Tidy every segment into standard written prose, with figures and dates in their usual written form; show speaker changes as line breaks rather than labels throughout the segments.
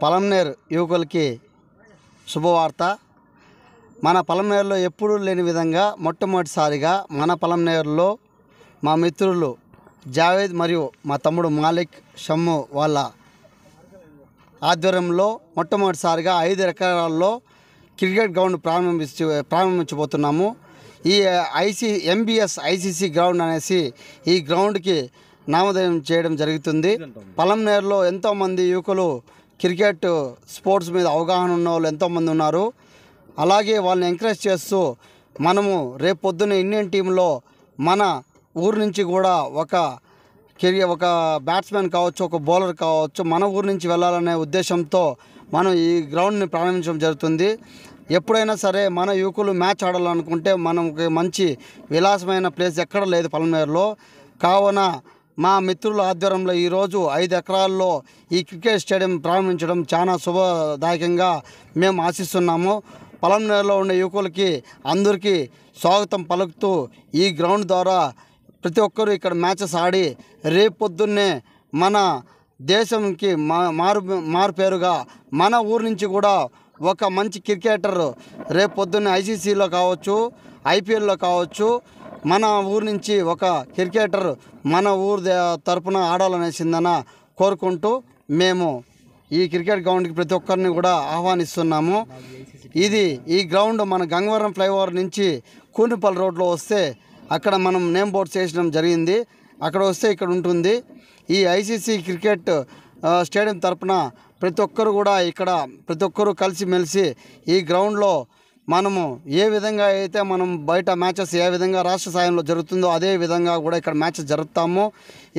పలంనేరు యువకులకి శుభవార్త. మన పలంనేరులో ఎప్పుడూ లేని విధంగా మొట్టమొదటిసారిగా మన పలంనేరులో మా మిత్రులు జావేద్ మరియు మా తమ్ముడు మాలిక్ షమ్ము వాళ్ళ ఆధ్వర్యంలో మొట్టమొదటిసారిగా 5 ఎకరాల్లో క్రికెట్ గ్రౌండ్ ప్రారంభించబోతున్నాము. ఈ MBS ICC గ్రౌండ్ అనేసి ఈ గ్రౌండ్కి నామధేయం చేయడం జరుగుతుంది. పలంనేరులో ఎంతోమంది యువకులు క్రికెట్ స్పోర్ట్స్ మీద అవగాహన ఉన్న వాళ్ళు ఎంతోమంది ఉన్నారు. అలాగే వాళ్ళని ఎంకరేజ్ చేస్తూ మనము రేపు పొద్దున్న ఇండియన్ టీంలో మన ఊరు నుంచి కూడా ఒక బ్యాట్స్మెన్ కావచ్చు, ఒక బౌలర్ కావచ్చు, మన ఊరు నుంచి వెళ్ళాలనే ఉద్దేశంతో మనం ఈ గ్రౌండ్ని ప్రారంభించడం జరుగుతుంది. ఎప్పుడైనా సరే మన యువకులు మ్యాచ్ ఆడాలనుకుంటే మనకి మంచి విలాసమైన ప్లేస్ ఎక్కడ లేదు పలంనేరులో. కావున మా మిత్రుల ఆధ్వర్యంలో ఈరోజు 5 ఎకరాల్లో ఈ క్రికెట్ స్టేడియం ప్రారంభించడం చాలా శుభదాయకంగా మేము ఆశిస్తున్నాము. పలంనేరులో ఉండే యువకులకి అందరికీ స్వాగతం పలుకుతూ ఈ గ్రౌండ్ ద్వారా ప్రతి ఒక్కరూ ఇక్కడ మ్యాచెస్ ఆడి రేపు పొద్దున్నే మన దేశంకి మారు పేరుగా మన ఊరు నుంచి కూడా ఒక మంచి క్రికెటర్ రేపు పొద్దున్నే ICCలో కావచ్చు, IPLలో కావచ్చు, మన ఊరు నుంచి ఒక క్రికెటర్ మన ఊరు తరపున ఆడాలనేసిందన కోరుకుంటూ మేము ఈ క్రికెట్ గ్రౌండ్కి ప్రతి ఒక్కరిని కూడా ఆహ్వానిస్తున్నాము. ఈ గ్రౌండ్ మన గంగవరం ఫ్లైఓవర్ నుంచి కూనిపల్లి రోడ్లో వస్తే అక్కడ మనం నేమ్ బోర్డ్స్ వేసడం జరిగింది. అక్కడ వస్తే ఇక్కడ ఉంటుంది. ఈ ICC క్రికెట్ స్టేడియం తరపున ప్రతి ఒక్కరు కూడా ఇక్కడ ప్రతి ఒక్కరూ కలిసిమెలిసి ఈ గ్రౌండ్లో మనము ఏ విధంగా అయితే మనం బయట మ్యాచెస్ ఏ విధంగా రాష్ట్ర స్థాయిలో జరుగుతుందో అదే విధంగా కూడా ఇక్కడ మ్యాచెస్ జరుపుతాము.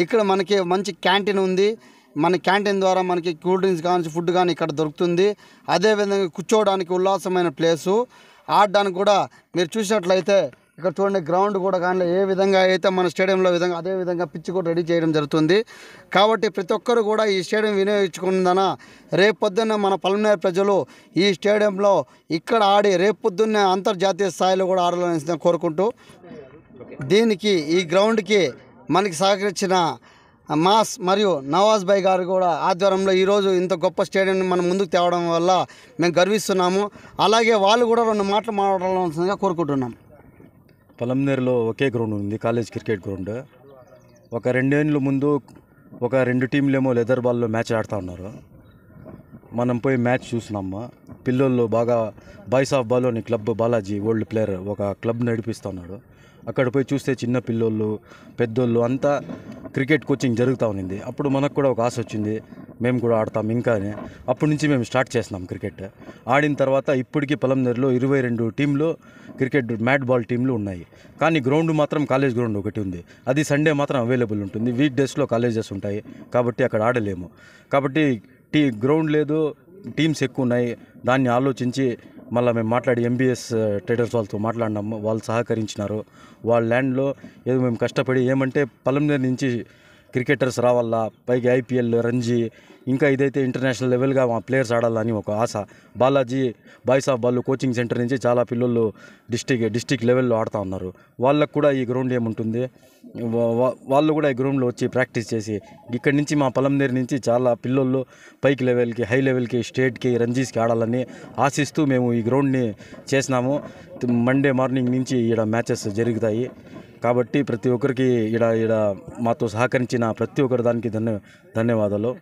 ఇక్కడ మనకి మంచి క్యాంటీన్ ఉంది. మన క్యాంటీన్ ద్వారా మనకి కూల్ డ్రింక్స్ కానీ ఫుడ్ కానీ ఇక్కడ దొరుకుతుంది. అదేవిధంగా కూర్చోవడానికి ఉల్లాసమైన ప్లేసు, ఆడడానికి కూడా మీరు చూసినట్లయితే ఇక్కడ చూడండి గ్రౌండ్ కూడా కానీ ఏ విధంగా అయితే మన స్టేడియంలో విధంగా అదే విధంగా పిచ్ కూడా రెడీ చేయడం జరుగుతుంది. కాబట్టి ప్రతి ఒక్కరు కూడా ఈ స్టేడియం వినియోగించుకుందన రేపు పొద్దున్న మన పల్మనేరు ప్రజలు ఈ స్టేడియంలో ఇక్కడ ఆడి రేపు పొద్దున్నే అంతర్జాతీయ స్థాయిలో కూడా ఆడాలని కోరుకుంటూ దీనికి ఈ గ్రౌండ్కి మనకి సహకరించిన మాస్ మరియు నవాజ్ భాయ్ గారు కూడా ఆధ్వర్యంలో ఈరోజు ఇంత గొప్ప స్టేడియంని మనం ముందుకు తేవడం వల్ల మేము గర్విస్తున్నాము. అలాగే వాళ్ళు కూడా 2 మాటలు మాట్లాడాల్సిందిగా కోరుకుంటున్నాం.
పలంనేరులో ఒకే గ్రౌండ్ ఉంది, కాలేజ్ క్రికెట్ గ్రౌండ్. ఒక 2 ఏళ్ళ ముందు ఒక 2 టీంలేమో లెదర్ బాల్లో మ్యాచ్ ఆడుతూ ఉన్నారు. మనం పోయి మ్యాచ్ చూసినాము. పిల్లలు బాగా బాయ్స్ ఆఫ్ బాల్ అని క్లబ్ బాలాజీ ఓల్డ్ ప్లేయర్ ఒక క్లబ్ నడిపిస్తున్నాడు. అక్కడ పోయి చూస్తే చిన్న పిల్లోళ్ళు పెద్దోళ్ళు అంతా క్రికెట్ కోచింగ్ జరుగుతూ ఉన్నింది. అప్పుడు మనకు కూడా ఒక ఆశ వచ్చింది, మేము కూడా ఆడతాం ఇంకా అని. అప్పటి నుంచి మేము స్టార్ట్ చేసినాం క్రికెట్. ఆడిన తర్వాత ఇప్పటికీ పలంనేరులో 22 టీంలు క్రికెట్ మ్యాట్ బాల్ టీంలు ఉన్నాయి. కానీ గ్రౌండ్ మాత్రం కాలేజ్ గ్రౌండ్ ఒకటి ఉంది. అది సండే మాత్రం అవైలబుల్ ఉంటుంది. వీక్ డేస్లో కాలేజెస్ ఉంటాయి కాబట్టి అక్కడ ఆడలేము. కాబట్టి గ్రౌండ్ లేదు, టీమ్స్ ఎక్కువ ఉన్నాయి. దాన్ని ఆలోచించి మళ్ళీ మేము మాట్లాడి ఎంబీఎస్ ట్రేడర్స్ వాళ్ళతో మాట్లాడినాము. వాళ్ళు సహకరించినారు. వాళ్ళ ల్యాండ్లో ఏదో మేము కష్టపడి ఏమంటే పలంనేరు నుంచి క్రికెటర్స్ రావాలా, పైకి ఐపీఎల్ రంజీ ఇంకా ఇదైతే ఇంటర్నేషనల్ లెవెల్గా మా ప్లేయర్స్ ఆడాలని ఒక ఆశ. Balaji boys of ball coaching centre నుంచి చాలా పిల్లలు డిస్టిక్ లెవెల్లో ఆడుతూ ఉన్నారు. వాళ్ళకు కూడా ఈ గ్రౌండ్ ఏముంటుంది, వాళ్ళు కూడా ఈ గ్రౌండ్లో వచ్చి ప్రాక్టీస్ చేసి ఇక్కడి నుంచి మా పలంనేరు నుంచి చాలా పిల్లలు పైకి లెవెల్కి హై లెవెల్కి స్టేట్కి రంజీస్కి ఆడాలని ఆశిస్తూ మేము ఈ గ్రౌండ్ని చేసినాము. మండే మార్నింగ్ నుంచి ఇక్కడ మ్యాచెస్ జరుగుతాయి. కాబట్టి ప్రతి ఒక్కరికి ఈడ మాతో సహకరించిన ప్రతి ఒక్కరి దానికి ధన్యవాదాలు.